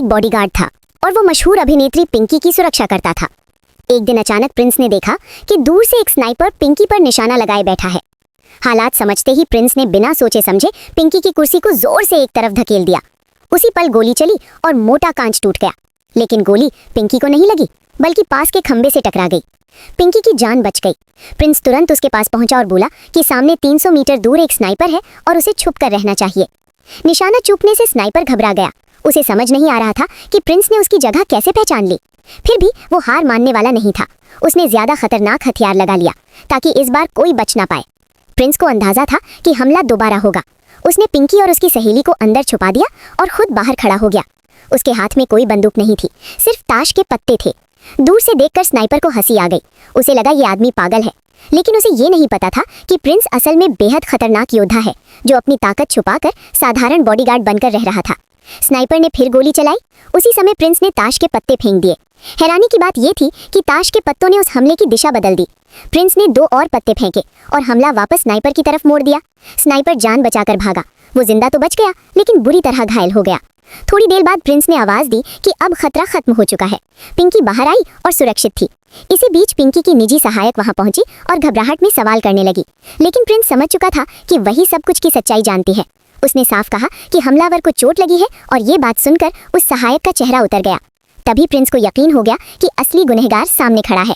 एक बॉडीगार्ड था और वो मशहूर अभिनेत्री पिंकी की सुरक्षा करता था। एक दिन अचानक प्रिंस ने देखा कि दूर से एक स्नाइपर पिंकी पर निशाना लगाए बैठा है। हालात समझते ही प्रिंस ने बिना सोचे समझे पिंकी की कुर्सी को जोर से एक तरफ धकेल दिया। उसी पल गोली चली और मोटा कांच टूट गया, लेकिन गोली पिंकी को नहीं लगी बल्कि पास के खंबे से टकरा गई। पिंकी की जान बच गई। प्रिंस तुरंत उसके पास पहुंचा और बोला कि सामने 300 मीटर दूर एक स्नाइपर है और उसे छुप कर रहना चाहिए। निशाना चूकने से स्नाइपर घबरा गया। उसे समझ नहीं आ रहा था कि प्रिंस ने उसकी जगह कैसे पहचान ली। फिर भी वो हार मानने वाला नहीं था। उसने ज्यादा खतरनाक हथियार लगा लिया ताकि इस बार कोई बच ना पाए। प्रिंस को अंदाजा था कि हमला दोबारा होगा। उसने पिंकी और उसकी सहेली को अंदर छुपा दिया और खुद बाहर खड़ा हो गया। उसके हाथ में कोई बंदूक नहीं थी, सिर्फ ताश के पत्ते थे। दूर से देखकर स्नाइपर को हंसी आ गई। उसे लगा ये आदमी पागल है, लेकिन उसे ये नहीं पता था कि प्रिंस असल में बेहद खतरनाक योद्धा है जो अपनी ताकत छुपाकर साधारण बॉडीगार्ड बनकर रह रहा था। स्नाइपर ने फिर गोली चलाई। उसी समय प्रिंस ने ताश के पत्ते फेंक दिए। हैरानी की बात यह थी कि ताश के पत्तों ने उस हमले की दिशा बदल दी। प्रिंस ने 2 और पत्ते फेंके और हमला वापस स्नाइपर की तरफ मोड़ दिया। स्नाइपर जान बचाकर भागा। वो जिंदा तो बच गया, लेकिन बुरी तरह घायल हो गया। थोड़ी देर बाद प्रिंस ने आवाज दी कि अब खतरा खत्म हो चुका है। पिंकी बाहर आई और सुरक्षित थी। इसी बीच पिंकी की निजी सहायक वहां पहुंची और घबराहट में सवाल करने लगी, लेकिन प्रिंस समझ चुका था कि वही सब कुछ की सच्चाई जानती है। उसने साफ कहा कि हमलावर को चोट लगी है और ये बात सुनकर उस सहायक का चेहरा उतर गया। तभी प्रिंस को यकीन हो गया कि असली गुनहगार सामने खड़ा है।